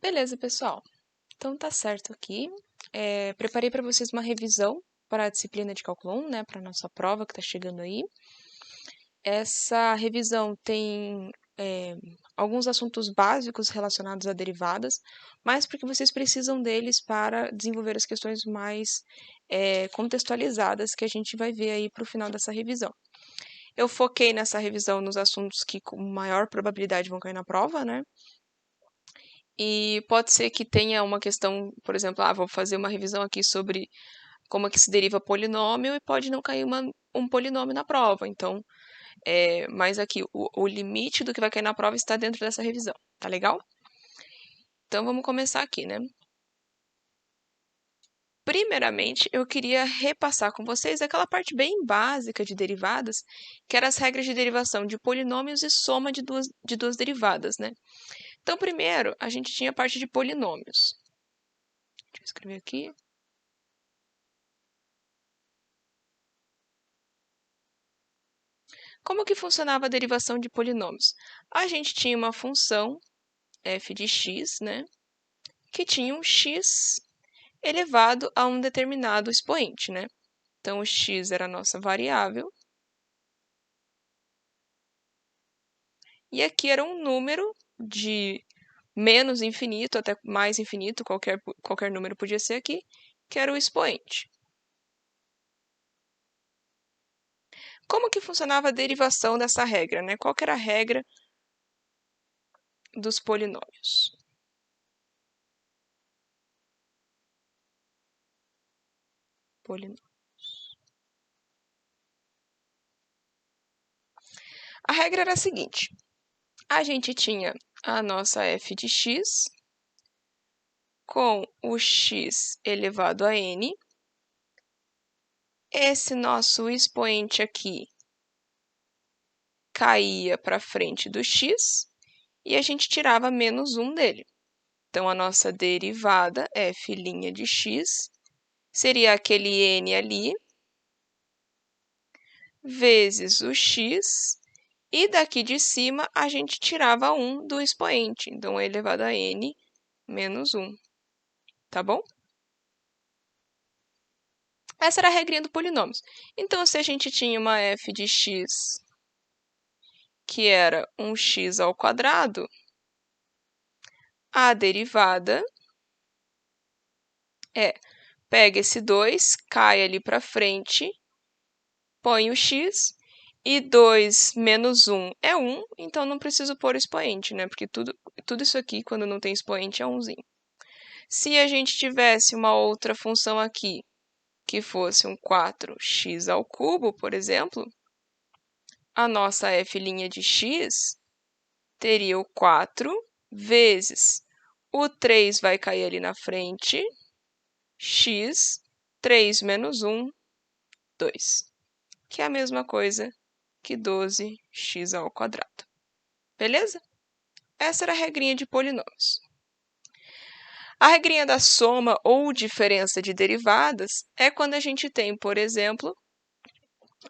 Beleza, pessoal. Então tá certo aqui. Preparei para vocês uma revisão para a disciplina de cálculo 1, né, para a nossa prova que está chegando aí. Essa revisão tem alguns assuntos básicos relacionados a derivadas, mas porque vocês precisam deles para desenvolver as questões mais contextualizadas que a gente vai ver aí para o final dessa revisão. Eu foquei nessa revisão nos assuntos que com maior probabilidade vão cair na prova, né? E pode ser que tenha uma questão, por exemplo, vou fazer uma revisão aqui sobre como é que se deriva polinômio e pode não cair um polinômio na prova. Então, mas aqui, o limite do que vai cair na prova está dentro dessa revisão, tá legal? Então, vamos começar aqui, né? Primeiramente, eu queria repassar com vocês aquela parte bem básica de derivadas, que eram as regras de derivação de polinômios e soma de duas derivadas, né? Então, primeiro, a gente tinha a parte de polinômios. Deixa eu escrever aqui. Como que funcionava a derivação de polinômios? A gente tinha uma função f de x, né, que tinha um x elevado a um determinado expoente, né? Então, o x era a nossa variável. E aqui era um número de menos infinito até mais infinito, qualquer número podia ser aqui, que era o expoente. Como que funcionava a derivação dessa regra, né? Qual que era a regra dos polinômios? A regra era a seguinte: a gente tinha a nossa f de x com o x elevado a n. Esse nosso expoente aqui caía para frente do x e a gente tirava menos 1 dele. Então, a nossa derivada, f' de x, seria aquele n ali, vezes o x, e daqui de cima a gente tirava 1 do expoente. Então, é elevado a n menos 1. Tá bom? Essa era a regrinha do polinômios. Então, se a gente tinha uma f de x que era um x ao quadrado, a derivada pega esse 2, cai ali para frente, põe o x, e 2 menos 1 é 1, então não preciso pôr expoente, né? Porque tudo isso aqui, quando não tem expoente, é 1zinho. Se a gente tivesse uma outra função aqui, que fosse um 4x ao cubo, por exemplo, a nossa f' de x teria o 4 vezes o 3 vai cair ali na frente, x, 3 menos 1, 2, que é a mesma coisa que 12x ao quadrado. Beleza? Essa era a regrinha de polinômios. A regrinha da soma ou diferença de derivadas é quando a gente tem, por exemplo,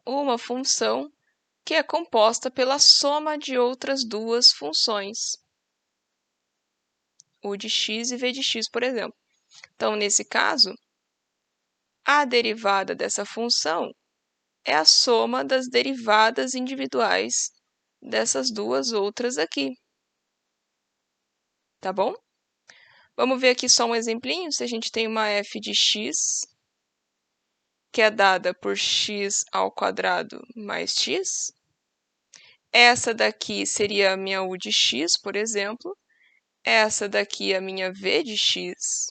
uma função que é composta pela soma de outras duas funções, u de x e v de x, por exemplo. Então, nesse caso, a derivada dessa função é a soma das derivadas individuais dessas duas outras aqui. Tá bom? Vamos ver aqui só um exemplinho. Se a gente tem uma f de x, que é dada por x ao quadrado mais x, essa daqui seria a minha u de x, por exemplo. Essa daqui é a minha v de x.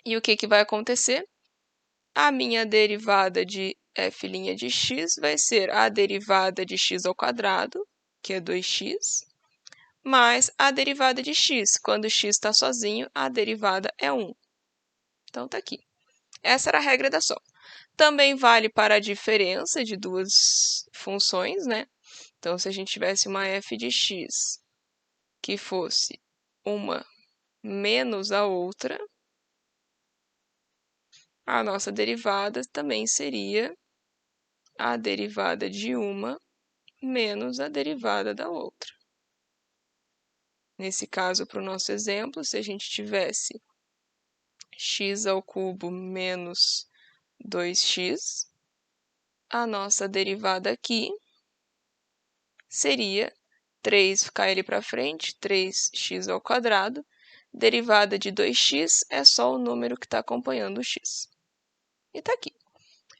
E o que vai acontecer? A minha derivada de f' de x vai ser a derivada de x ao quadrado, que é 2x, mais a derivada de x. Quando x está sozinho, a derivada é 1. Então, está aqui. Essa era a regra da soma. Também vale para a diferença de duas funções, né? Então, se a gente tivesse uma f de x que fosse uma menos a outra, a nossa derivada também seria a derivada de uma menos a derivada da outra. Nesse caso, para o nosso exemplo, se a gente tivesse x ao cubo menos 2x, a nossa derivada aqui seria 3, cai ali para frente, 3x ao quadrado. Derivada de 2x é só o número que está acompanhando o x. E está aqui.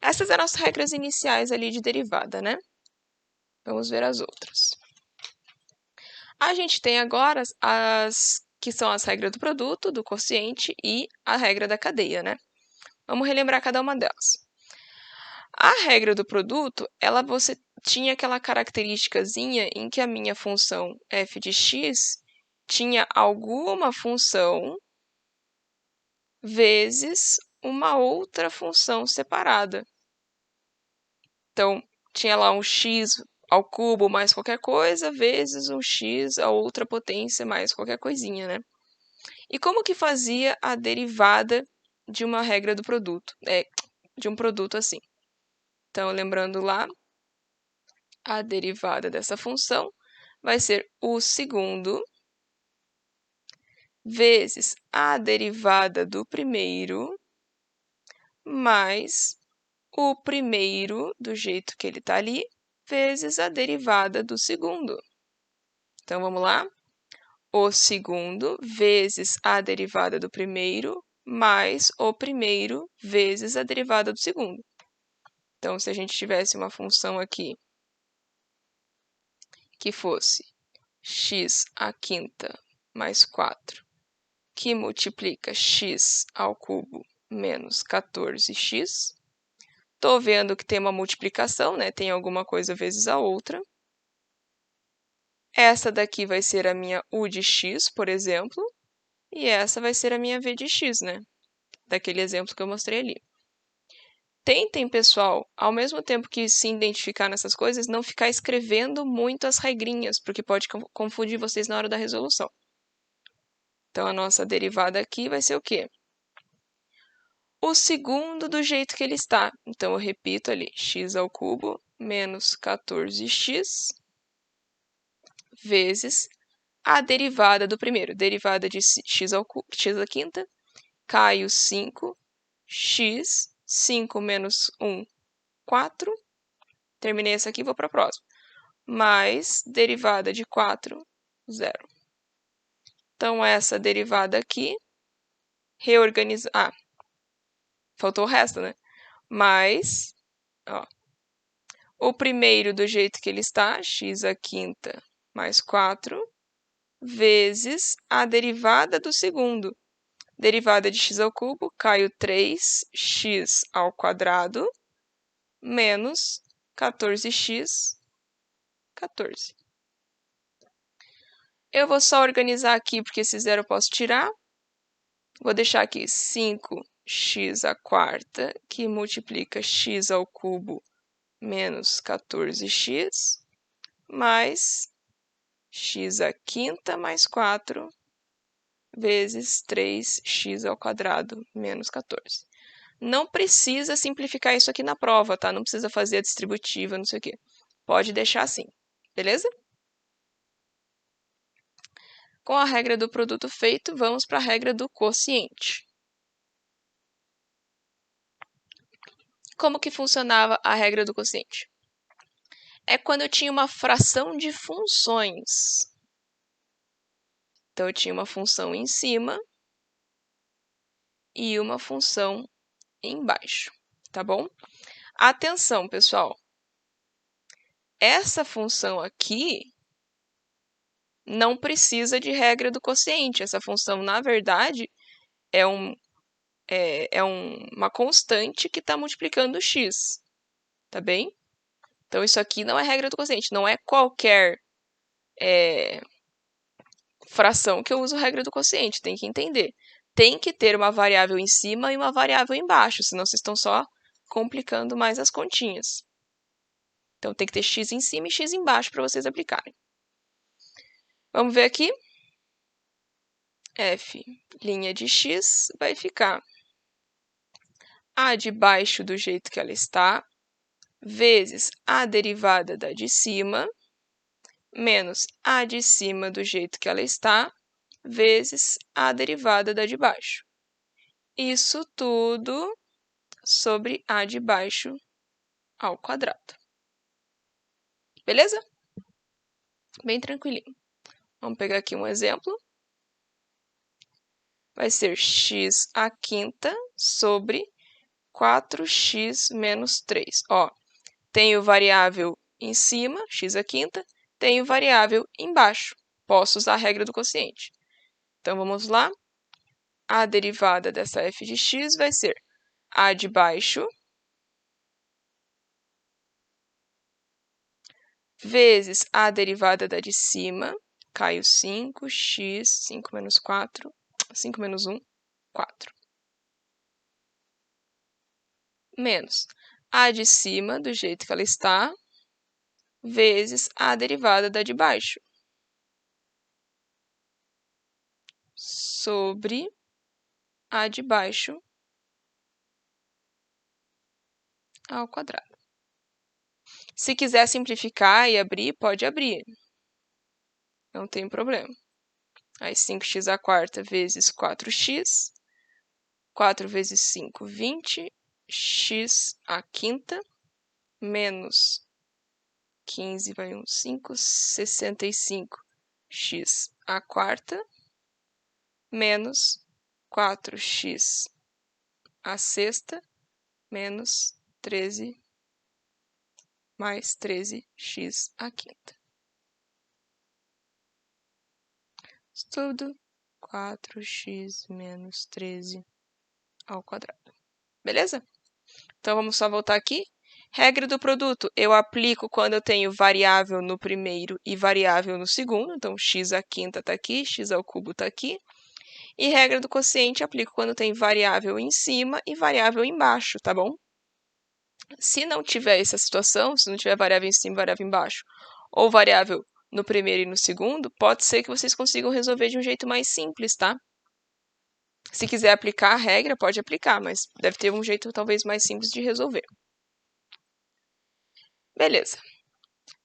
Essas eram as regras iniciais ali de derivada, né? Vamos ver as outras. A gente tem agora as que são as regras do produto, do quociente e a regra da cadeia, né? Vamos relembrar cada uma delas. A regra do produto, você tinha aquela característicazinha em que a minha função f de x tinha alguma função vezes uma outra função separada. Então, tinha lá um x ao cubo mais qualquer coisa, vezes um x a outra potência mais qualquer coisinha, né? E como que fazia a derivada de uma regra do produto? De um produto assim. Então, lembrando lá, a derivada dessa função vai ser o segundo vezes a derivada do primeiro mais o primeiro, do jeito que ele está ali, vezes a derivada do segundo. Então, vamos lá. O segundo vezes a derivada do primeiro mais o primeiro vezes a derivada do segundo. Então, se a gente tivesse uma função aqui que fosse x à quinta mais 4, que multiplica x ao cubo menos 14x. Estou vendo que tem uma multiplicação, né? Tem alguma coisa vezes a outra. Essa daqui vai ser a minha u de x, por exemplo, e essa vai ser a minha v de x, né? Daquele exemplo que eu mostrei ali. Tentem, pessoal, ao mesmo tempo que se identificar nessas coisas, não ficar escrevendo muito as regrinhas, porque pode confundir vocês na hora da resolução. Então, a nossa derivada aqui vai ser o quê? O segundo do jeito que ele está. Então, eu repito ali, x ao cubo menos 14x vezes a derivada do primeiro. Derivada de x à quinta, cai o 5, x, 5 menos 1, 4. Terminei essa aqui, vou para a próxima. Mais derivada de 4, 0. Então, essa derivada aqui, reorganiza... Ah, faltou o resto, né? Mais, ó, o primeiro do jeito que ele está, x à quinta mais 4, vezes a derivada do segundo. Derivada de x ao cubo, cai o 3x ao quadrado, menos 14x, 14. Eu vou só organizar aqui, porque esse zero eu posso tirar. Vou deixar aqui 5x à quarta, que multiplica x ao cubo menos 14x, mais x à quinta mais 4, vezes 3x ao quadrado menos 14. Não precisa simplificar isso aqui na prova, tá? Não precisa fazer a distributiva, não sei o quê. Pode deixar assim, beleza? Com a regra do produto feito, vamos para a regra do quociente. Como que funcionava a regra do quociente? É quando eu tinha uma fração de funções. Então, eu tinha uma função em cima e uma função embaixo, tá bom? Atenção, pessoal. Essa função aqui não precisa de regra do quociente. Essa função, na verdade, é uma constante que está multiplicando o x, tá bem? Então, isso aqui não é regra do quociente, não é qualquer fração que eu uso regra do quociente, tem que entender. Tem que ter uma variável em cima e uma variável embaixo, senão vocês estão só complicando mais as continhas. Então, tem que ter x em cima e x embaixo para vocês aplicarem. Vamos ver aqui. F' de x vai ficar a de baixo do jeito que ela está, vezes a derivada da de cima, menos a de cima do jeito que ela está, vezes a derivada da de baixo. Isso tudo sobre a de baixo ao quadrado. Beleza? Bem tranquilinho. Vamos pegar aqui um exemplo. Vai ser x à quinta sobre 4x menos 3. Ó, tenho variável em cima, x à quinta, tenho variável embaixo. Posso usar a regra do quociente. Então, vamos lá. A derivada dessa f de x vai ser a de baixo vezes a derivada da de cima, cai o 5, x, 5 menos 4, 5 menos 1, 4. Menos a de cima, do jeito que ela está, vezes a derivada da de baixo, sobre a de baixo ao quadrado. Se quiser simplificar e abrir, pode abrir. Não tem problema. Aí 5x à quarta vezes 4x. 4 vezes 5, 20. X à quinta menos 15 vai 1, 5, 65. X à quarta menos 4x à sexta menos 13 mais 13x à quinta. Tudo 4x menos 13 ao quadrado. Beleza? Então, vamos só voltar aqui. Regra do produto, eu aplico quando eu tenho variável no primeiro e variável no segundo. Então, x à quinta está aqui, x ao cubo está aqui. E regra do quociente, aplico quando tem variável em cima e variável embaixo, tá bom? Se não tiver essa situação, se não tiver variável em cima e variável embaixo, ou variável no primeiro e no segundo, pode ser que vocês consigam resolver de um jeito mais simples, tá? Se quiser aplicar a regra, pode aplicar, mas deve ter um jeito talvez mais simples de resolver. Beleza.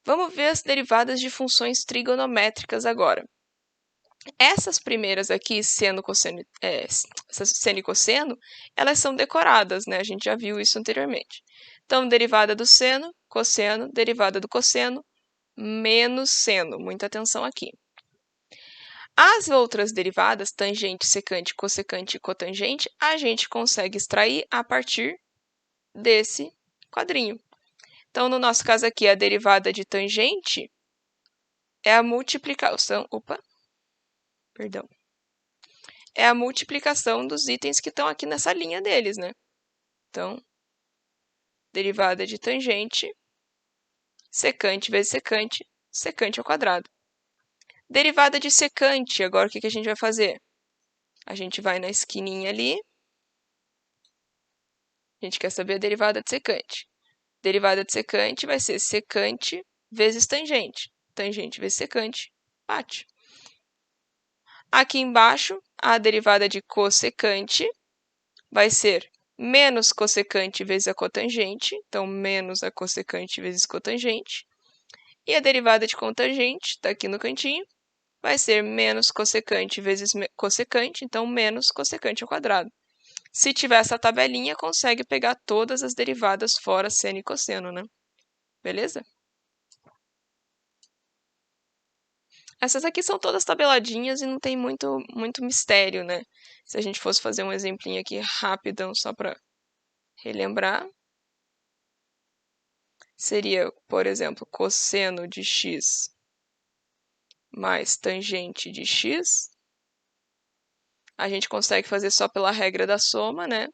Vamos ver as derivadas de funções trigonométricas agora. Essas primeiras aqui, seno, cosseno, seno e cosseno, elas são decoradas, né? A gente já viu isso anteriormente. Então, derivada do seno, cosseno, derivada do cosseno, menos seno. Muita atenção aqui. As outras derivadas, tangente, secante, cossecante e cotangente, a gente consegue extrair a partir desse quadrinho. Então, no nosso caso aqui, a derivada de tangente é a multiplicação... É a multiplicação dos itens que estão aqui nessa linha deles, né? Então, derivada de tangente, secante vezes secante, secante ao quadrado. Derivada de secante, agora o que a gente vai fazer? A gente vai na esquininha ali. A gente quer saber a derivada de secante. Derivada de secante vai ser secante vezes tangente. Tangente vezes secante, bate. Aqui embaixo, a derivada de cossecante vai ser menos cossecante vezes a cotangente. Então, menos a cossecante vezes cotangente. E a derivada de cotangente, está aqui no cantinho, vai ser menos cossecante vezes cossecante. Então, menos cossecante ao quadrado. Se tiver essa tabelinha, consegue pegar todas as derivadas fora seno e cosseno, né? Beleza? Essas aqui são todas tabeladinhas e não tem muito mistério, né? Se a gente fosse fazer um exemplinho aqui rapidão só para relembrar, seria, por exemplo, cosseno de x mais tangente de x. A gente consegue fazer só pela regra da soma, né?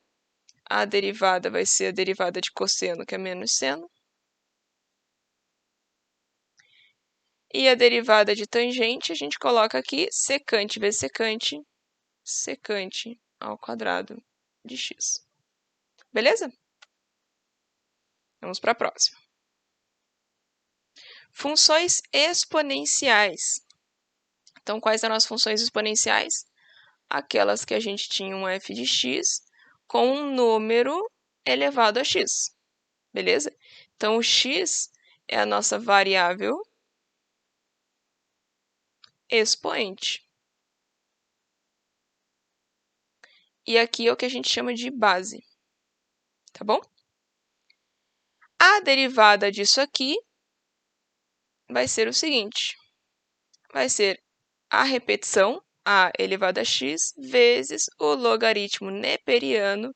A derivada vai ser a derivada de cosseno, que é menos seno. E a derivada de tangente, a gente coloca aqui secante vezes secante, secante ao quadrado de x. Beleza? Vamos para a próxima. Funções exponenciais. Então, quais eram as funções exponenciais? Aquelas que a gente tinha um f de x com um número elevado a x. Beleza? Então, o x é a nossa variável expoente. E aqui é o que a gente chama de base, tá bom? A derivada disso aqui vai ser o seguinte, vai ser a repetição, a elevado a x, vezes o logaritmo neperiano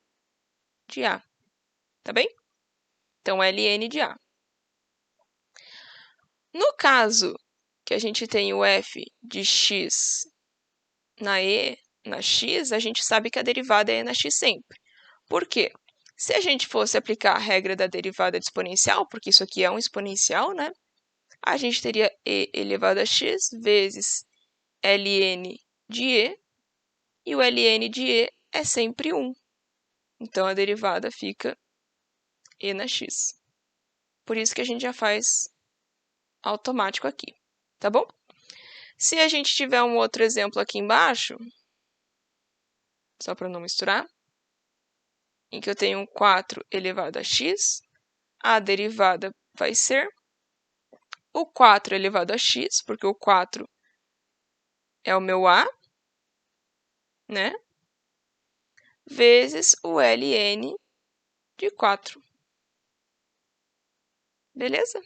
de a, tá bem? Então, ln de a. No caso que a gente tem o f de x na e, na x, a gente sabe que a derivada é na x sempre. Por quê? Se a gente fosse aplicar a regra da derivada de exponencial, porque isso aqui é um exponencial, né? A gente teria e elevado a x vezes ln de e o ln de e é sempre 1. Então, a derivada fica e na x. Por isso que a gente já faz automático aqui, tá bom? Se a gente tiver um outro exemplo aqui embaixo, só para não misturar, em que eu tenho 4 elevado a x, a derivada vai ser o 4 elevado a x, porque o 4 é o meu a, né? Vezes o ln de 4. Beleza?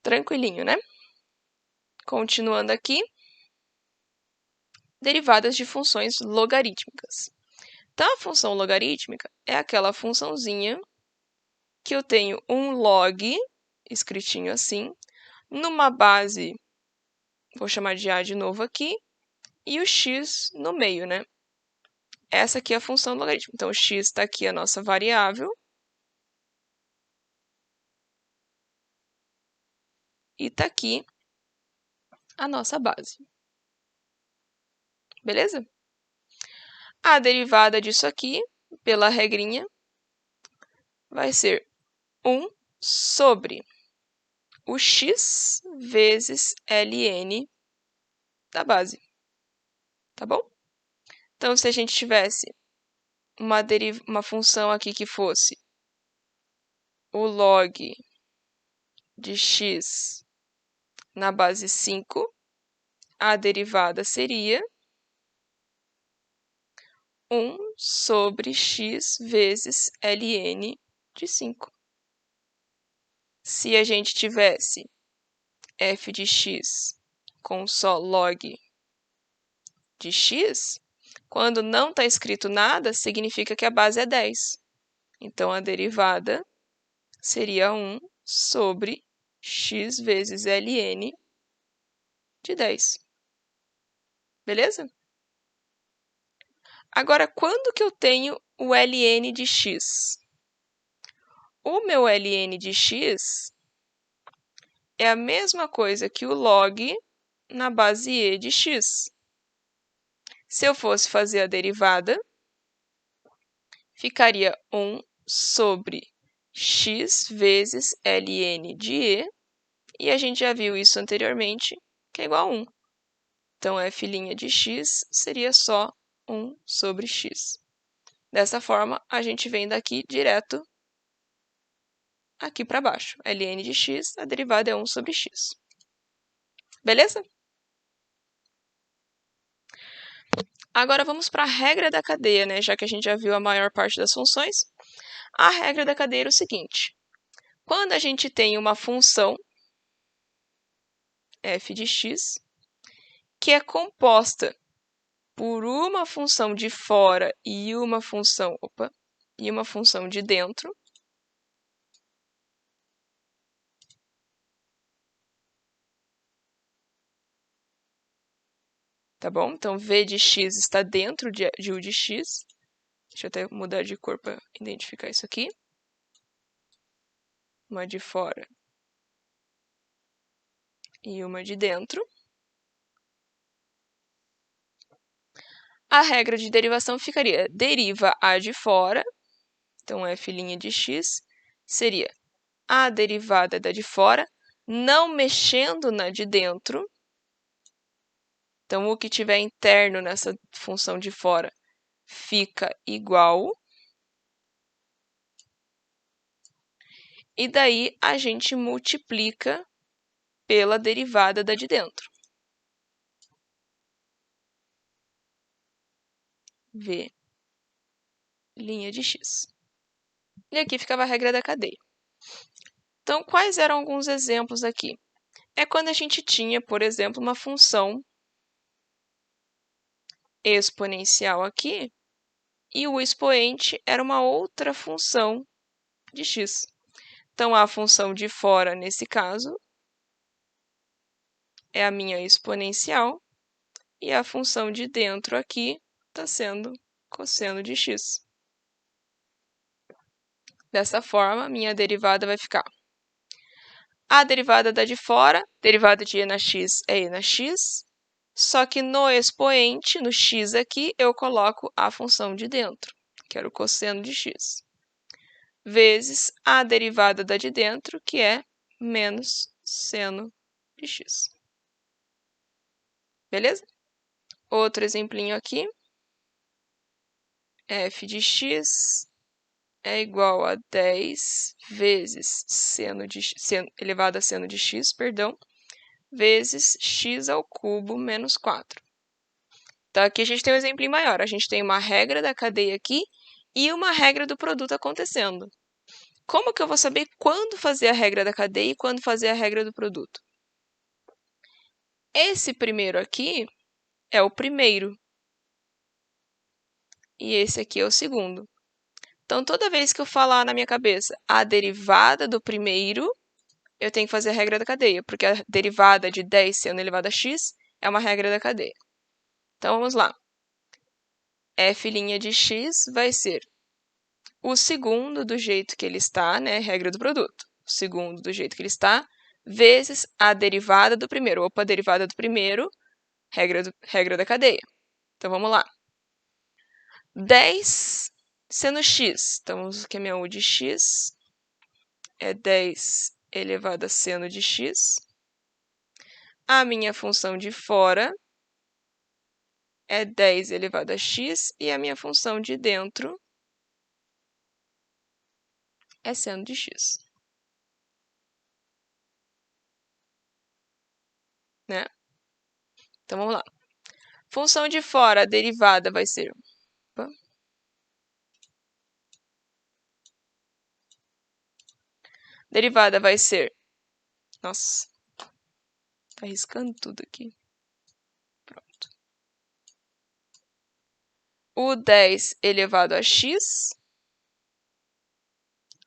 Tranquilinho, né? Continuando aqui, derivadas de funções logarítmicas. Então, a função logarítmica é aquela funçãozinha que eu tenho um log, escritinho assim, numa base, vou chamar de a de novo aqui, e o x no meio, né? Essa aqui é a função logarítmica. Então, o x está aqui a nossa variável. E está aqui a nossa base. Beleza? A derivada disso aqui, pela regrinha, vai ser 1 sobre o x vezes ln da base. Tá bom? Então, se a gente tivesse uma função aqui que fosse o log de x na base 5, a derivada seria 1 sobre x vezes ln de 5. Se a gente tivesse f de x com só log de x, quando não está escrito nada, significa que a base é 10. Então, a derivada seria 1 sobre x vezes ln de 10. Beleza? Agora, quando que eu tenho o ln de x? O meu ln de x é a mesma coisa que o log na base e de x. Se eu fosse fazer a derivada, ficaria 1 sobre x vezes ln de e a gente já viu isso anteriormente, que é igual a 1. Então, f' de x seria só 1 sobre x. Dessa forma, a gente vem daqui direto aqui para baixo. ln de x, a derivada é 1 sobre x. Beleza? Agora vamos para a regra da cadeia, né? Já que a gente já viu a maior parte das funções. A regra da cadeia é o seguinte. Quando a gente tem uma função f de x, que é composta por uma função de fora e uma função de dentro, tá bom? Então, v de x está dentro de u de x. Deixa eu até mudar de cor para identificar isso aqui. Uma de fora e uma de dentro. A regra de derivação ficaria deriva a de fora, então f' de x seria a derivada da de fora, não mexendo na de dentro. Então, o que tiver interno nessa função de fora fica igual. e daí a gente multiplica pela derivada da de dentro. V' de x. E aqui ficava a regra da cadeia. Então, quais eram alguns exemplos aqui? É quando a gente tinha, por exemplo, uma função exponencial aqui, e o expoente era uma outra função de x. Então, a função de fora, nesse caso, é a minha exponencial, e a função de dentro aqui está sendo cosseno de x. Dessa forma, minha derivada vai ficar a derivada da de fora, derivada de e na x é e na x, só que no expoente, no x aqui, eu coloco a função de dentro, que era o cosseno de x, vezes a derivada da de dentro, que é menos seno de x. Beleza? Outro exemplinho aqui. F de x é igual a 10 vezes elevado a seno de x, vezes x ao cubo menos 4. Então, aqui a gente tem um exemplo maior. A gente tem uma regra da cadeia aqui e uma regra do produto acontecendo. Como que eu vou saber quando fazer a regra da cadeia e quando fazer a regra do produto? Esse primeiro aqui é o primeiro. E esse aqui é o segundo. Então, toda vez que eu falar na minha cabeça a derivada do primeiro, eu tenho que fazer a regra da cadeia, porque a derivada de 10 seno elevado a x é uma regra da cadeia. Então, vamos lá. F' de x vai ser o segundo do jeito que ele está, né? Regra do produto. O segundo do jeito que ele está, vezes a derivada do primeiro. Opa, derivada do primeiro, regra da cadeia. Então, vamos lá. 10 seno x. Então, aqui a minha u de x é 10 elevado a seno de x. A minha função de fora é 10 elevado a x. E a minha função de dentro é seno de x. Né? Então, vamos lá. Função de fora, a derivada vai ser... Opa. Derivada vai ser... Nossa, tá riscando tudo aqui. Pronto. O 10 elevado a x.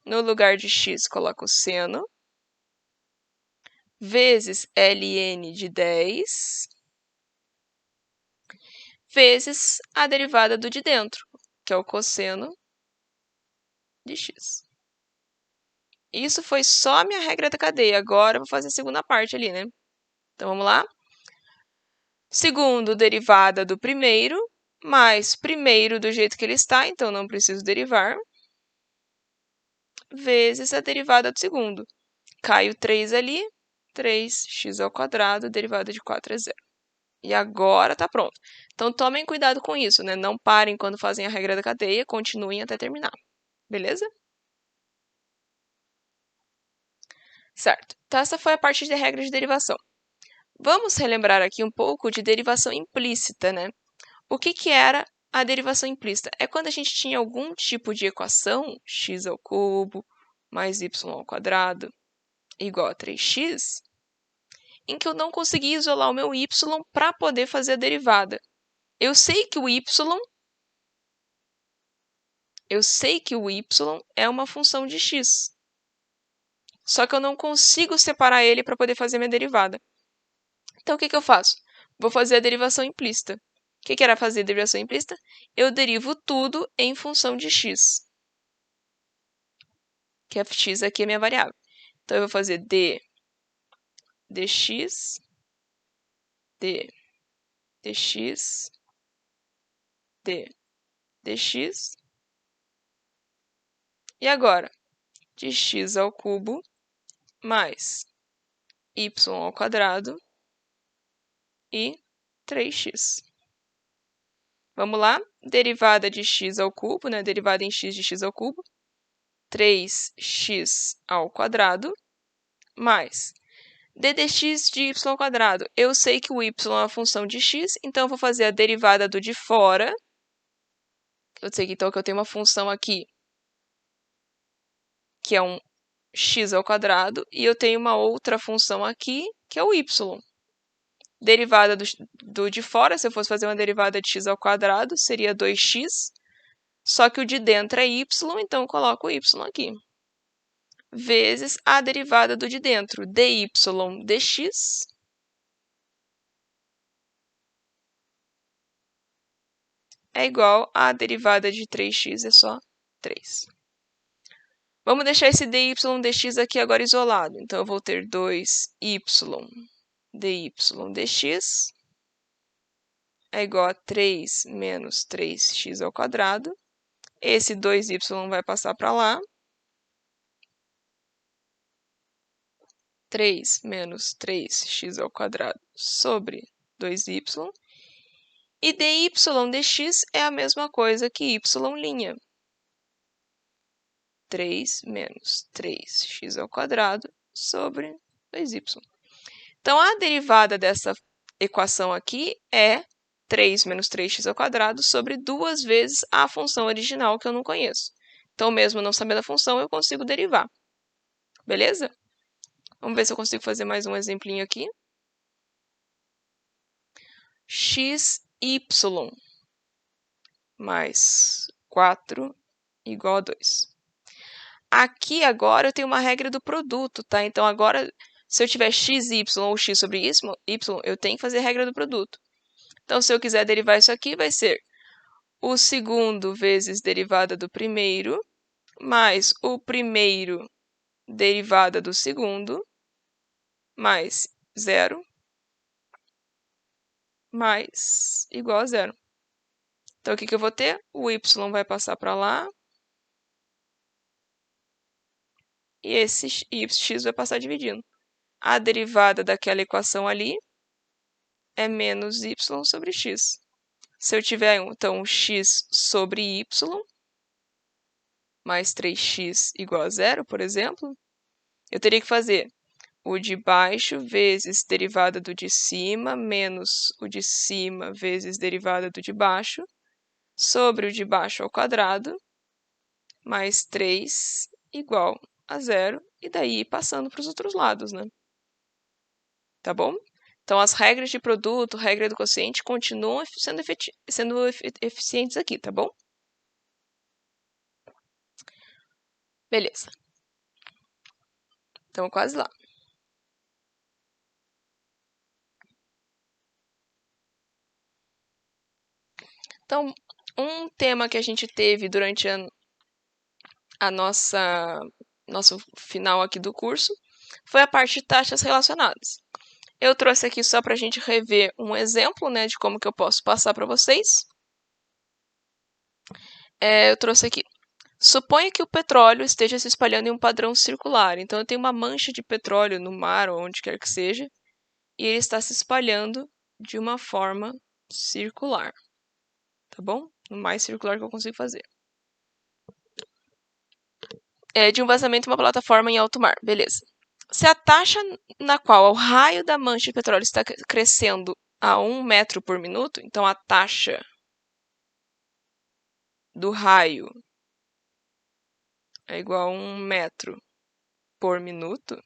No lugar de x, coloco o seno. Vezes ln de 10. Vezes a derivada do de dentro, que é o cosseno de x. Isso foi só a minha regra da cadeia. Agora eu vou fazer a segunda parte ali, né? Então, vamos lá. Segundo, derivada do primeiro, mais primeiro do jeito que ele está, então não preciso derivar, vezes a derivada do segundo. Cai o 3 ali, 3x², derivada de 4 é 0. E agora tá pronto. Então, tomem cuidado com isso, né? Não parem quando fazem a regra da cadeia, continuem até terminar. Beleza? Certo. Então, essa foi a parte de regra de derivação. Vamos relembrar aqui um pouco de derivação implícita, né? O que era a derivação implícita? É quando a gente tinha algum tipo de equação, x² mais y² igual a 3x, em que eu não conseguia isolar o meu y para poder fazer a derivada. Eu sei que o y é uma função de x. Só que eu não consigo separar ele para poder fazer minha derivada. Então, o que eu faço? Vou fazer a derivação implícita. O que era fazer a derivação implícita? Eu derivo tudo em função de x. Que é x aqui é minha variável. Então, eu vou fazer dx, dx, dx. E agora, de x ao cubo mais y² e 3x. Vamos lá? Derivada de x ao cubo, né? Derivada em x de x ao cubo. 3x ao quadrado mais d dx de y ao quadrado. Eu sei que o y é uma função de x, então eu vou fazer a derivada do de fora. Eu sei que, então, que eu tenho uma função aqui que é um x ao quadrado, e eu tenho uma outra função aqui, que é o y. Derivada do de fora, se eu fosse fazer uma derivada de x ao quadrado, seria 2x, só que o de dentro é y, então eu coloco o y aqui. Vezes a derivada do de dentro, dy dx, é igual a derivada de 3x, é só 3. Vamos deixar esse dy dx aqui agora isolado. Então, eu vou ter 2y dy dx é igual a 3 menos 3x ao quadrado. Esse 2y vai passar para lá. 3 menos 3x ao quadrado sobre 2y. E dy dx é a mesma coisa que y'. 3 menos 3x ao quadrado sobre 2y. Então, a derivada dessa equação aqui é 3 menos 3x ao quadrado sobre 2 vezes a função original que eu não conheço. Então, mesmo não sabendo a função, eu consigo derivar. Beleza? Vamos ver se eu consigo fazer mais um exemplinho aqui. xy mais 4 igual a 2. Aqui, agora, eu tenho uma regra do produto, tá? Então, agora, se eu tiver xy ou x sobre y, eu tenho que fazer a regra do produto. Então, se eu quiser derivar isso aqui, vai ser o segundo vezes derivada do primeiro, mais o primeiro derivada do segundo, mais 0, mais igual a 0. Então, o que eu vou ter? O y vai passar para lá, e esse x vai passar dividindo. A derivada daquela equação ali é menos y sobre x. Se eu tiver, então, x sobre y, mais 3x igual a 0, por exemplo, eu teria que fazer o de baixo vezes derivada do de cima, menos o de cima vezes derivada do de baixo, sobre o de baixo ao quadrado, mais 3 igual a 0, e daí passando para os outros lados, né? Tá bom? Então, as regras de produto, regra do quociente, continuam sendo eficientes aqui, tá bom? Beleza. Estamos quase lá. Então, um tema que a gente teve durante a nosso final aqui do curso foi a parte de taxas relacionadas. Eu trouxe aqui só para a gente rever um exemplo, né, de como que eu posso passar para vocês. Eu trouxe aqui. Suponha que o petróleo esteja se espalhando em um padrão circular. Então, eu tenho uma mancha de petróleo no mar ou onde quer que seja, e ele está se espalhando de uma forma circular. Tá bom? O mais circular que eu consigo fazer. De um vazamento em uma plataforma em alto mar. Beleza. Se a taxa na qual o raio da mancha de petróleo está crescendo a 1 metro por minuto, então a taxa do raio é igual a 1 metro por minuto,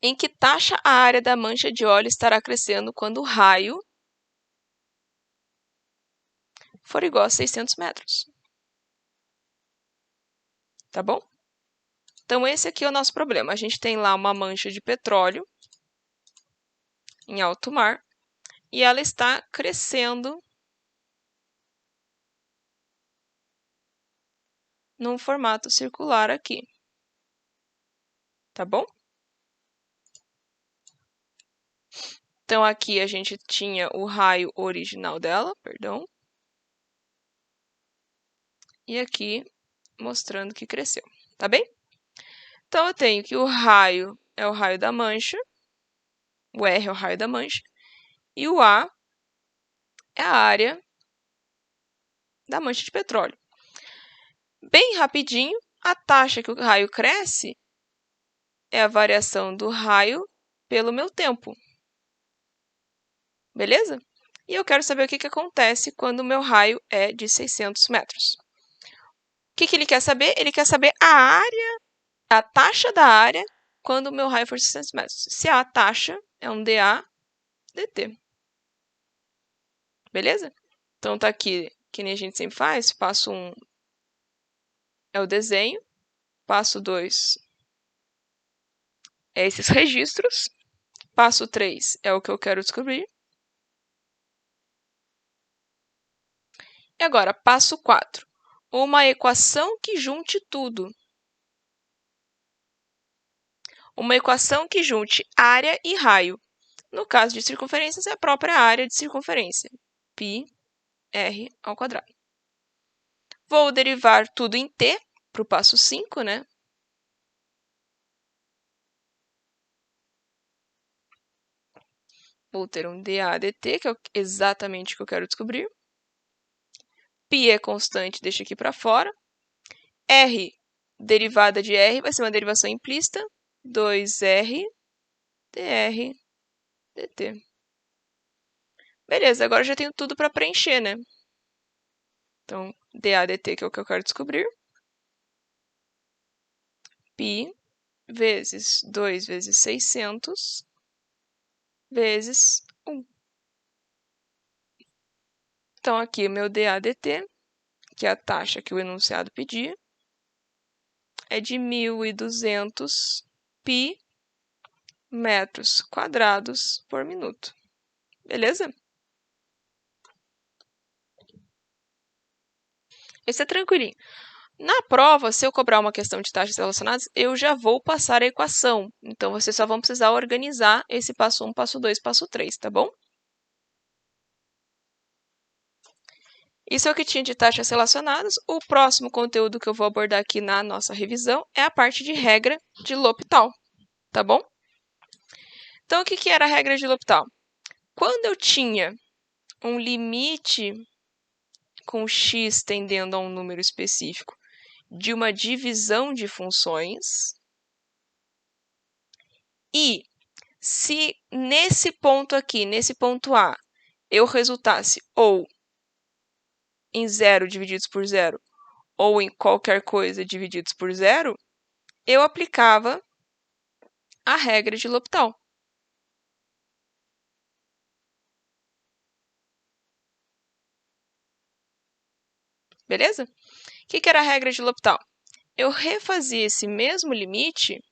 em que taxa a área da mancha de óleo estará crescendo quando o raio for igual a 600 metros. Tá bom? Então, esse aqui é o nosso problema. A gente tem lá uma mancha de petróleo em alto mar e ela está crescendo num formato circular aqui. Tá bom? Então, aqui a gente tinha o raio original dela, perdão. E aqui mostrando que cresceu, tá bem? Então, eu tenho que o raio é o raio da mancha, o R é o raio da mancha, e o A é a área da mancha de petróleo. Bem rapidinho, a taxa que o raio cresce é a variação do raio pelo meu tempo. Beleza? E eu quero saber o que acontece quando o meu raio é de 600 metros. O que ele quer saber? Ele quer saber a taxa da área quando o meu raio for de 600 metros. Se a taxa é um dA dt. Beleza? Então, tá aqui, que nem a gente sempre faz, passo 1 é o desenho, passo 2 é esses registros, passo 3 é o que eu quero descobrir. E agora, passo 4, uma equação que junte tudo. Uma equação que junte área e raio. No caso de circunferências, é a própria área de circunferência, πr². Vou derivar tudo em t, para o passo 5, né? Vou ter um dA dt, que é exatamente o que eu quero descobrir. Π é constante, deixa aqui para fora. R, derivada de R, vai ser uma derivação implícita. 2R dr dt. Beleza, agora eu já tenho tudo para preencher, né? Então, dA dt, que é o que eu quero descobrir. Π vezes 2 vezes 600 vezes 1. Então, aqui o meu dA dt, que é a taxa que o enunciado pedia, é de 1.200 π metros quadrados por minuto. Beleza? Isso é tranquilinho. Na prova, se eu cobrar uma questão de taxas relacionadas, eu já vou passar a equação. Então, vocês só vão precisar organizar esse passo 1, passo 2, passo 3, tá bom? Isso é o que tinha de taxas relacionadas. O próximo conteúdo que eu vou abordar aqui na nossa revisão é a parte de regra de L'Hopital, tá bom? Então, o que era a regra de L'Hopital? Quando eu tinha um limite com x tendendo a um número específico de uma divisão de funções, e se nesse ponto aqui, nesse ponto A, eu resultasse ou em 0 divididos por 0 ou em qualquer coisa divididos por 0, eu aplicava a regra de L'Hopital. Beleza? O que era a regra de L'Hopital? Eu refazia esse mesmo limite,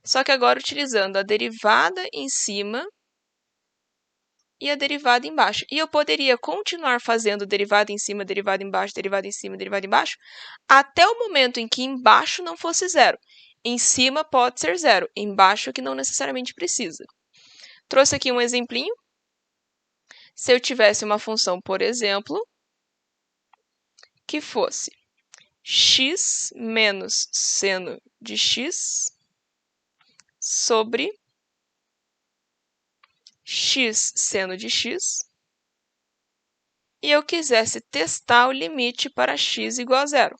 só que agora utilizando a derivada em cima e a derivada embaixo. E eu poderia continuar fazendo derivada em cima, derivada embaixo, derivada em cima, derivada embaixo, até o momento em que embaixo não fosse zero. Em cima pode ser zero, embaixo que não necessariamente precisa. Trouxe aqui um exemplinho. Se eu tivesse uma função, por exemplo, que fosse x menos seno de x sobre x seno de x, e eu quisesse testar o limite para x igual a zero.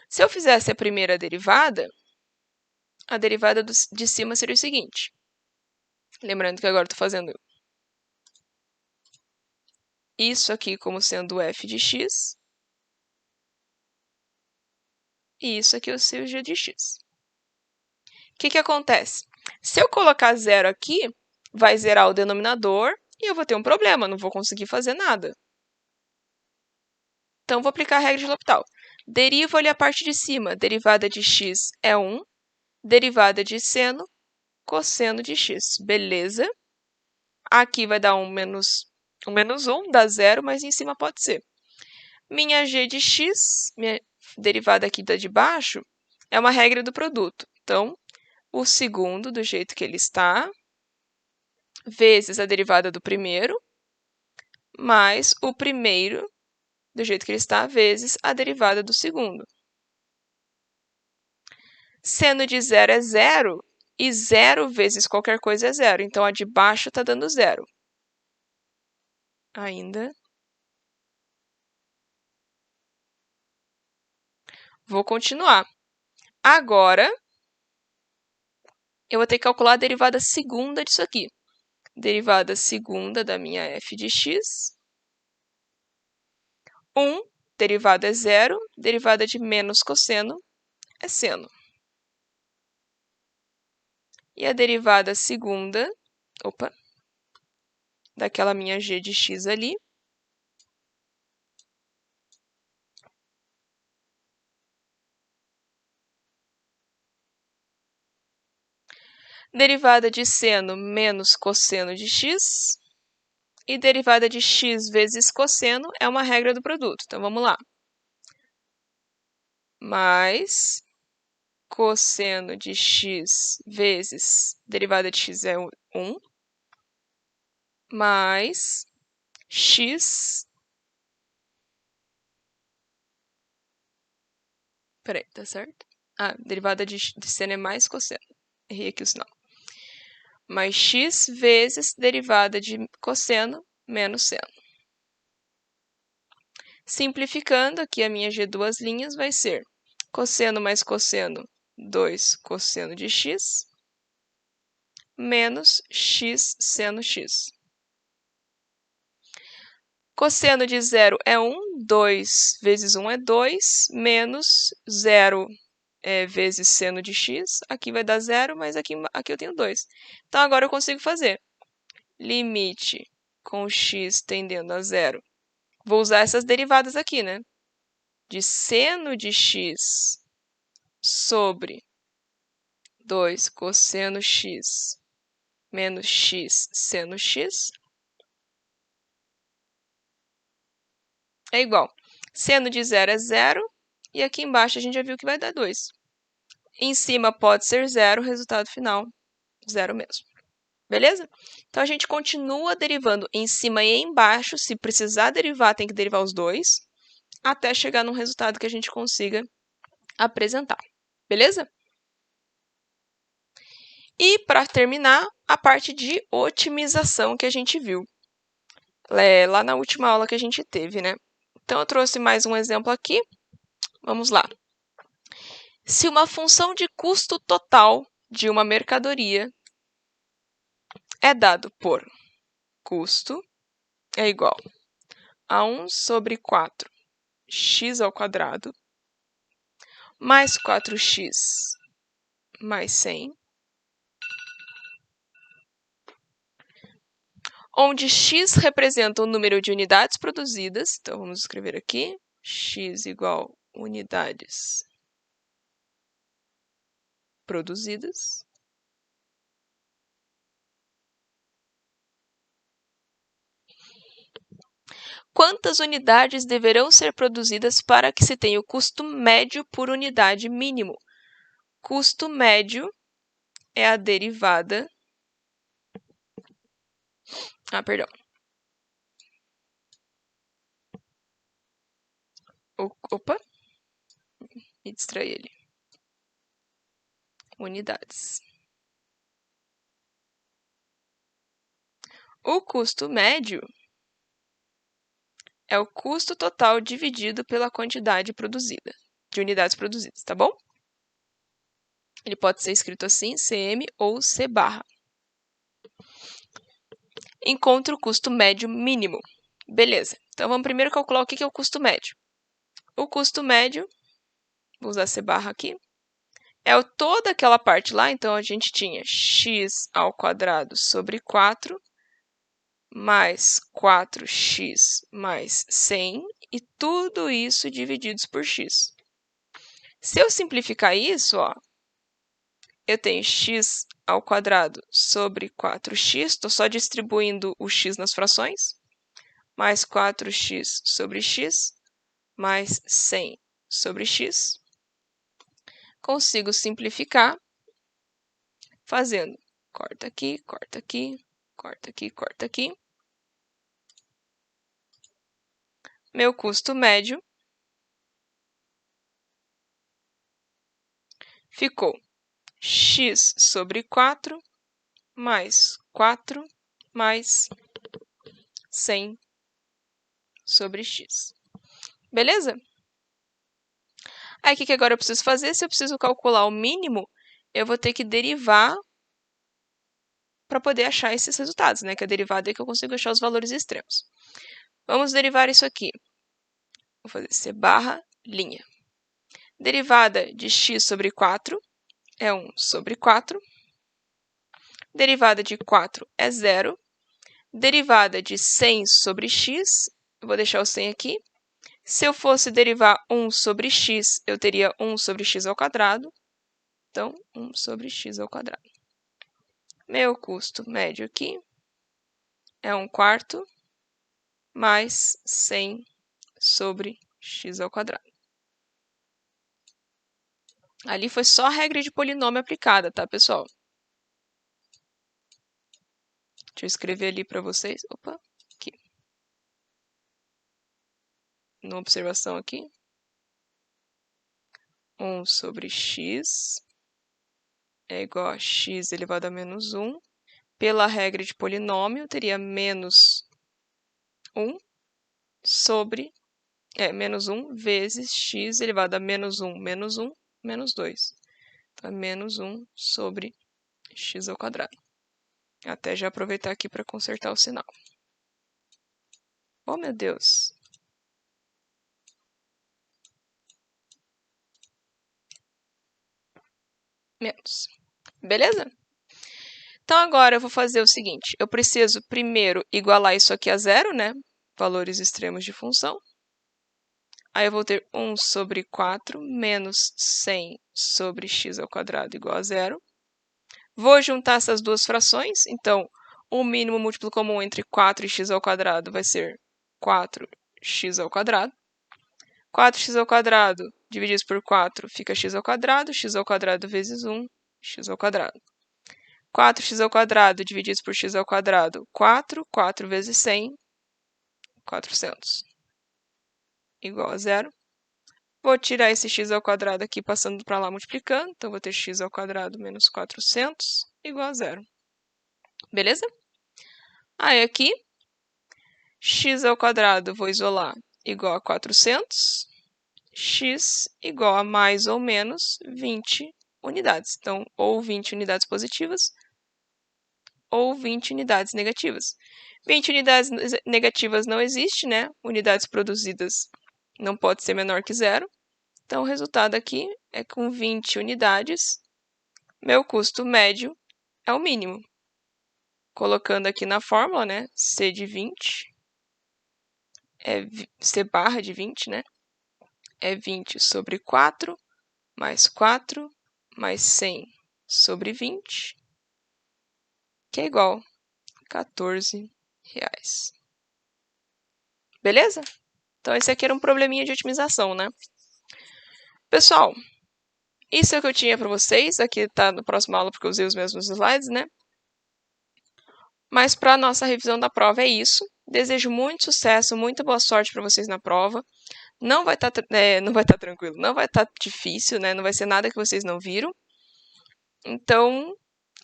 Se eu fizesse a primeira derivada, a derivada de cima seria o seguinte. Lembrando que agora estou fazendo isso aqui como sendo f de x, e isso aqui é o seu g de x. O que acontece? Se eu colocar zero aqui, vai zerar o denominador e eu vou ter um problema, não vou conseguir fazer nada. Então, vou aplicar a regra de L'Hopital. Derivo ali a parte de cima. Derivada de x é 1. Derivada de seno, cosseno de x. Beleza? Aqui vai dar 1 menos 1, dá 0, mas em cima pode ser. Minha g de x, minha derivada aqui da de baixo, é uma regra do produto. Então, o segundo, do jeito que ele está, vezes a derivada do primeiro, mais o primeiro, do jeito que ele está, vezes a derivada do segundo. Seno de 0 é 0, e 0 vezes qualquer coisa é 0. Então, a de baixo está dando 0. Ainda Vou continuar. Agora, eu vou ter que calcular a derivada segunda disso aqui. Derivada segunda da minha f de x. 1, derivada é 0, derivada de menos cosseno é seno. E a derivada segunda, daquela minha g de x ali, derivada de seno menos cosseno de x, e derivada de x vezes cosseno é uma regra do produto. Então, vamos lá. Mais cosseno de x vezes derivada de x é 1, mais x... Peraí, tá certo? Derivada de seno é mais cosseno. Errei aqui o sinal. Mais x vezes derivada de cosseno menos seno. Simplificando, aqui a minha g duas linhas vai ser cosseno mais cosseno, 2 cosseno de x, menos x seno x. Cosseno de 0 é 1, 2 vezes 1 é 2, menos 0 vezes seno de x. Aqui vai dar 0, mas aqui eu tenho 2. Então, agora eu consigo fazer limite com x tendendo a 0. Vou usar essas derivadas aqui, né? De seno de x sobre 2 cosseno x menos x seno x é igual. Seno de 0 é 0, e aqui embaixo a gente já viu que vai dar 2. Em cima pode ser 0, resultado final 0 mesmo. Beleza? Então, a gente continua derivando em cima e embaixo. Se precisar derivar, tem que derivar os dois, até chegar num resultado que a gente consiga apresentar. Beleza? E, para terminar, a parte de otimização que a gente viu lá na última aula que a gente teve, né? Então, eu trouxe mais um exemplo aqui. Vamos lá. Se uma função de custo total de uma mercadoria é dado por custo é igual a 1 sobre 4 x ao quadrado mais 4x mais 100, onde x representa o número de unidades produzidas. Então, vamos escrever aqui, x igual unidades produzidas. Quantas unidades deverão ser produzidas para que se tenha o custo médio por unidade mínimo? Custo médio é a derivada... perdão. Opa, me distraí ele. Unidades. O custo médio é o custo total dividido pela quantidade produzida, de unidades produzidas, tá bom? Ele pode ser escrito assim, CM ou C barra. Encontre o custo médio mínimo. Beleza. Então, vamos primeiro calcular o que é o custo médio. O custo médio, vou usar C barra aqui, é toda aquela parte lá. Então, a gente tinha x ao quadrado sobre 4 mais 4x mais 100, e tudo isso divididos por x. Se eu simplificar isso, eu tenho x ao quadrado sobre 4x, estou só distribuindo o x nas frações, mais 4x sobre x, mais 100 sobre x. Consigo simplificar fazendo corta aqui, corta aqui, corta aqui, corta aqui. Meu custo médio ficou x sobre 4 mais 4 mais 100 sobre x. Beleza? Aí, o que agora eu preciso fazer? Se eu preciso calcular o mínimo, eu vou ter que derivar para poder achar esses resultados, né? Que a derivada é que eu consigo achar os valores extremos. Vamos derivar isso aqui. Vou fazer C barra linha. Derivada de x sobre 4 é 1 sobre 4. Derivada de 4 é 0. Derivada de 100 sobre x, eu vou deixar o 100 aqui. Se eu fosse derivar 1 sobre x, eu teria 1 sobre x ao quadrado. Então, 1 sobre x ao quadrado. Meu custo médio aqui é 1/4 mais 100 sobre x ao quadrado. Ali foi só a regra de polinômio aplicada, tá, pessoal? Deixa eu escrever ali para vocês. Opa, aqui. Numa observação aqui. 1 sobre x é igual a x elevado a menos 1. Pela regra de polinômio, teria menos 1 sobre... menos 1 vezes x elevado a menos 1, menos 1, menos 2. Então, é menos 1 sobre x ao quadrado. Até já aproveitar aqui para consertar o sinal. Oh, meu Deus! Menos. Beleza? Então, agora eu vou fazer o seguinte. Eu preciso primeiro igualar isso aqui a zero, né? Valores extremos de função. Aí eu vou ter 1 sobre 4 menos 100 sobre x ao quadrado igual a zero. Vou juntar essas duas frações. Então, o mínimo múltiplo comum entre 4 e x ao quadrado vai ser 4x ao quadrado. 4x ao quadrado dividido por 4 fica x ao quadrado vezes 1, x ao quadrado. 4x ao quadrado dividido por x ao quadrado, 4. 4 vezes 100, 400. Igual a zero. Vou tirar esse x ao quadrado aqui, passando para lá, multiplicando. Então, vou ter x ao quadrado menos 400, igual a zero. Beleza? Aí, aqui, x ao quadrado, vou isolar, igual a 400. X igual a mais ou menos 20 unidades. Então, ou 20 unidades positivas, ou 20 unidades negativas. 20 unidades negativas não existe, né? Unidades produzidas não pode ser menor que zero. Então, o resultado aqui é com 20 unidades, meu custo médio é o mínimo. Colocando aqui na fórmula, né? C de 20, C barra de 20, né? É 20 sobre 4, mais 4, mais 100 sobre 20, que é igual a R$14. Beleza? Então, esse aqui era um probleminha de otimização, né? Pessoal, isso é o que eu tinha para vocês. Aqui está na próxima aula, porque eu usei os mesmos slides, né? Mas para a nossa revisão da prova é isso. Desejo muito sucesso, muita boa sorte para vocês na prova. Não vai estar tranquilo, não vai estar difícil, né? Não vai ser nada que vocês não viram. Então,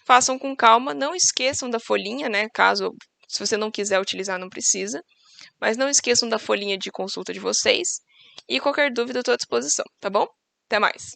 façam com calma. Não esqueçam da folhinha, né? Se você não quiser utilizar, não precisa. Mas não esqueçam da folhinha de consulta de vocês. E qualquer dúvida, eu estou à disposição, tá bom? Até mais!